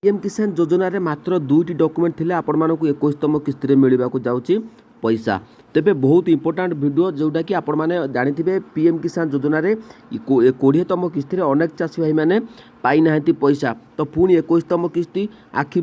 PM किसान योजना रे मात्र दुईटी डॉक्यूमेंट थिले आपण मानकु 21तम किस्ती रे मिलिबाकु जाउची पैसा। तेबे बहुत इंपोर्टेंट वीडियो जोटा कि आपण माने जानिथिबे पीएम किसान योजना रे 20तम किस्ती रे अनेक चाषी भाई माने पाई नाहंती पैसा। तो पुणी 21तम किस्ती आखि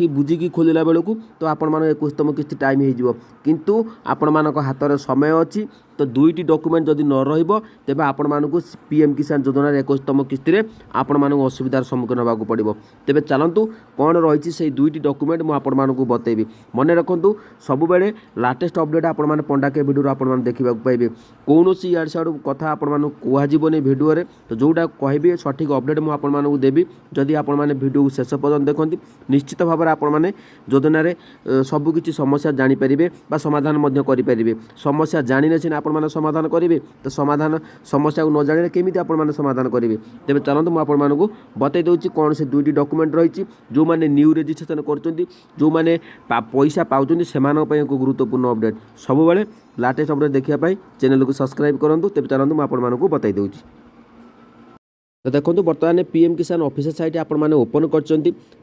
बुझिकी खोलिला बेलू तो आपण मान 21तम किस्ती टाइम हो किंतु आपण मानक हाथ में समय अच्छी। तो दुईटी डॉक्यूमेंट जदि न रहिबो तेबे आपण मानकु पीएम किसान योजना रे 21तम किस्ती रे आपण मानकु असुविधार सम्मुखीन होबाकू पड़िबो। तेबे चलंतु कोन रहिछि सेही दुईटी डॉक्यूमेंट मु आपण मानकु बतेबी। मने रखंतु सब बेले लाटेस्ट अपडेट आपण माने पंडाके वीडियो आपण माने देखिबाकू पाइबे। कोनोसी यार साडू कथा आपण मानकु कुहा जीवनी वीडियो रे। तो जोटा कहबी सठिक अपडेट मु आपण मानकु देबी। जदि आपण माने वीडियो शेष पर्यंत देखंती निश्चित भाव में आपण माने योजना रे सब किछि समस्या जानि परिबे बा समाधान मध्य करि परिबे। समस्या जानिने सिना आपण माने समाधान करिवे तो समाधान समस्या को न जानिले केमिति आपण माने समाधान करिवे। तेबे चलंतु मु आपण मानकु बतै दउछि कोन से दुईटी डॉक्यूमेंट रहिछि जो माने न्यू रजिस्ट्रेशन करचंती जो माने पैसा पाउचंती सेमानक पय एक गुरुत्वपूर्ण अपडेट सब बेले लाटेस्ट अपडेट देखिया पय चैनल को सब्सक्राइब करंतु। तेबे चलंतु मु आपण मानकु बतै दउछि। तो देखो बर्तमान पीएम किसान ऑफिशियल साइट आपण मैंने ओपन कर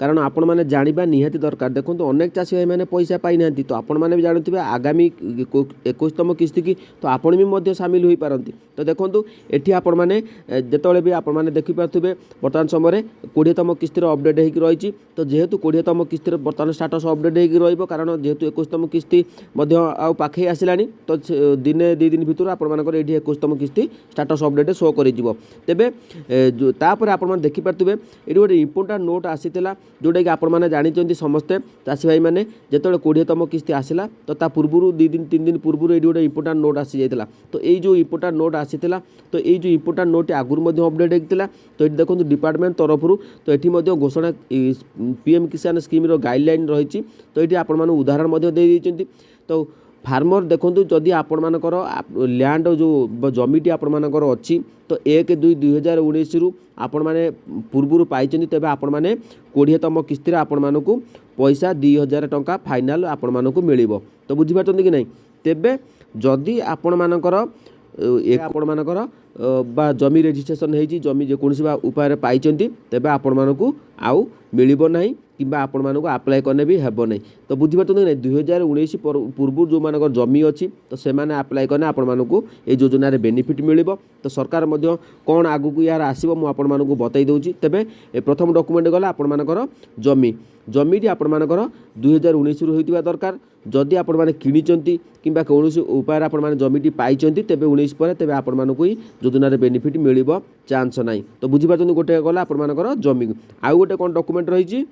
कारण आपण मैंने जाना निहाती दरकार। देखो अनेक चाषी भाई मैंने पैसा पाई ना तो आपण मैंने भी जानते आगामी 21तम किस्ती की तो आपण भी सामिल हो पारती। तो देखो ये आपण मैंने जिते भी आपण मैंने देखिपे बर्तमान समय 20तम किस्ती अपडेट होगी रही। तो जेहेतु 20तम किस्ती बर्तमान स्टाटस अपडेट होगी कारण जेहेतु 21तम किस्ती पाखे आसला तो दिने 2 दिन भितर आपर ये 21तम किस्ती स्टाटस अपडेट शो कर तेबे जो तापर आपण मैंने देखिपे ये गोटे इंपोर्टाट नोट आसीला जोटा कि आपण मैंने जानते समस्ते चाषी भाई मैंने जिते 20तम किस्ती आसला तो ता पूर्व 2 दिन 3 दिन पूर्व ये गोटे इंपोर्टाट नोट आसी जाता। तो ये जो इंपोर्टाट नोट आसीला तो ये जो इंपोर्टाट नोट आगुरी अपडेट होता। तो ये देखो डिपार्टमेंट तरफ तो ये घोषणा पीएम किसान स्कीम गाइडलाइन रही। तो ये आपण मैंने उदाहरण दे तो फार्मर देखो जदि आपण मानकर लैंड जो जमीटी आपण मानकर अच्छी तो 1/2/2019 रु आपण माने पूर्व पाई तेबे आपण माने 20तम किस्ती आपण मानकु पैसा 2000 टंका फाइनाल आपण मानकु मिलिबो। तो बुझी पारछन कि नहीं। तेबे जदि आपण मानकर आपण मानकर बा जमी रजिस्ट्रेशन होती जमी जेकोसी उपाय पाई तेबे आपण मानकु आउ मिलिबो नहीं किंबा आपण मानकु अप्लाई करने भी हेबो नहीं। तो बुझी पारछन नहीं 2019 पूर्व जो मानकर जमी अच्छी तो से माने अप्लाई करने आपण मानकु ए योजना रे बेनिफिट मिलिबो। तो सरकार मध्य कोन आगु को यार आसीबो मु आपण मानकु बतै दउची। तेबे ए प्रथम डॉक्यूमेंट गला आपण मानकर जमीटी आपण मानकर 2019 रु होइतिबा दरकार। जदि आपण माने किनिचंती किंबा कोनोसी उपाय आपण माने जमीटी पाइचंती तेबे 19 पर तेबे आपण मानकु योजना रे बेनिफिट मिलिबो चांस नाही। तो बुझी पारछन गोटे गला आपण मानकर जमी आउ गोटे कोन डॉक्यूमेंट रहिछि।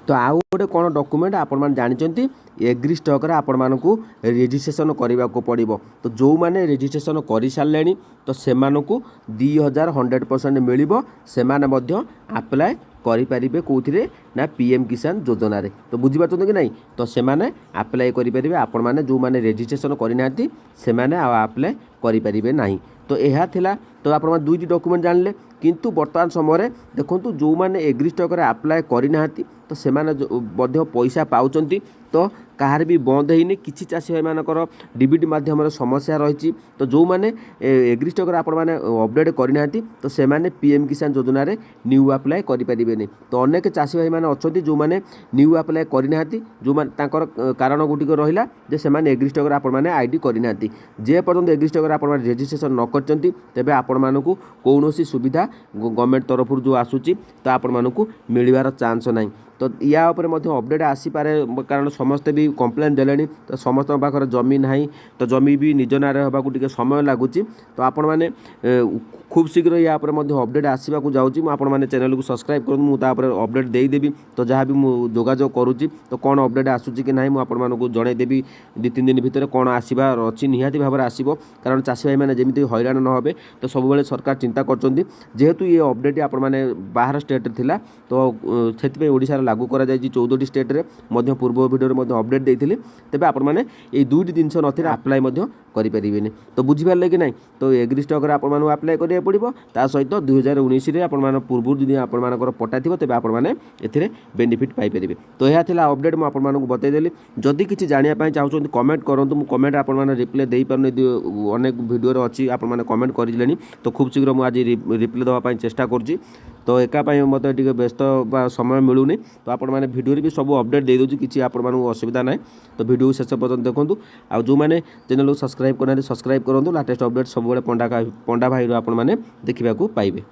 तो आउ गोटे कौन डॉक्यूमेंट आपण मैंने जानते एग्री स्टॉक आपण मानकु रजिस्ट्रेशन करने को पड़ो। तो जो मैंने रजिस्ट्रेशन कर सारे तो से 2100% मिलिबो से अप्लाई करें कौन ना पीएम किसान योजना रे। तो बुझी पारछन कि नहीं। तो से अप्लाई करेंगे आपण मैंने जो मैंने रजिस्ट्रेशन करना से अप्लाई करेंगे नहीं। तो यह थिला तो आप दुईटी डॉक्यूमेंट जानले किंतु वर्तमान समय देखो जो मैंने एग्री स्टॉक रे अप्लाई करना तो से पैसा पाउचंती तो कहार भी बंद होनी किसी चाषी भाई मानकर डीबीटी माध्यम समस्या रही। तो जो मैंने एग्री स्टॉक रे आपण मैंने अपडेट करना तो से पीएम किसान योजना रे न्यू अप्लाई करें। तो अनेक चाषी भाई मैंने अच्छा जो मैंने न्यू अप्लाई करना जो कारण गुटिक रहा जे से एग्री स्टॉक रे आपण मैंने आईडी करना जे पर्यंत एग्री स्टॉक रे आपण मैंने रजिस्ट्रेशन न करचंती तेबे आपण मानकु कौनसी सुविधा गवर्नमेंट तरफ जो आसूची तो आपण मानकु मिलिबार चांस नाही। तो या उपरे मध्य अपडेट आसी पारे कारण समस्ते भी कंप्लेन देलेनी। तो समस्त पाखर जमी नाही तो जमी भी निज नारे होबाकू टिके समय लागुची। तो आपण माने खूब शीघ्र या उपरे मध्य अपडेट आसीबाकू जाउची। मु आपण माने चैनल को सब्सक्राइब करन मु ता उपरे अपडेट देई देबी। तो जहाँ भी मु जोगाजोग करूची तो कौन अपडेट आसूची कि नाही मु आपण मानकू जणाई देबी 2-3 दिन भितर कौन आसीबार अछि निहाती भाबरे आसीबो कारण चाषी भाई माने जेमिति हैरान न होबे। तो सब बेले सरकार चिंता करचंदी जेहेतु ये अपडेट आपण माने बाहर स्टेट थिला तो सेति ओडिसा लागू करा जाय 14टी स्टेट रे मध्य पूर्व वीडियो रे मध्य अपडेट देइथिले। तेबे आपण माने ए दुईटी जिंस नथिले अप्लाई मध्य करि परिबेनी। तो बुझि पारले कि नाही। तो एग्री स्टॉक रे आपण माने अप्लाई करिया पड़िबो ता सहित 2019 रे आपण माने पूर्व दिन आपण मानकर पटा थिबो तेबे आपण माने एथिरे बेनिफिट पाई परिबे। तो यहा थिला अपडेट मु आपण मानकु बतै देली। जदि किछि जानिया पय चाहउछन कमेंट करंतु मु कमेंट आपण माने रिप्लाई देई परने अनेक वीडियो रे अछि आपण माने कमेंट करिलेनी। तो खूब शीघ्र मु आज रिप्लाई दवा पय चेष्टा करछि। तो एका मत टे व्यस्त समय मिलूनी तो आपण मैंने भिडियो भी सब अपडेट दे दूँ किसी आपण असुविधा ना तो भिडियो शेष पर्यटन देखूँ आउ जो मैंने चैनल को सब्सक्राइब करना सब्सक्राइब करूँ लाटेस्ट अपडेट सब पंडा भाई आपण मैंने देखा पाइबे।